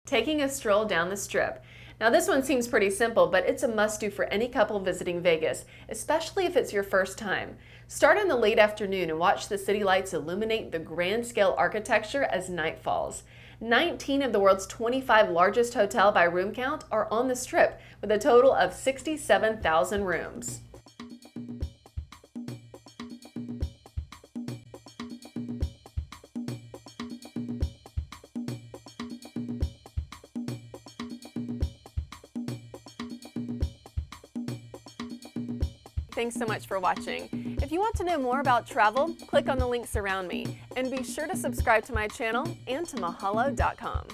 Taking a stroll down the Strip. Now this one seems pretty simple, but it's a must-do for any couple visiting Vegas, especially if it's your first time. Start in the late afternoon and watch the city lights illuminate the grand scale architecture as night falls. 19 of the world's 25 largest hotels by room count are on the Strip, with a total of 67,000 rooms. Thanks so much for watching. If you want to know more about travel, click on the links around me. And be sure to subscribe to my channel and to mahalo.com.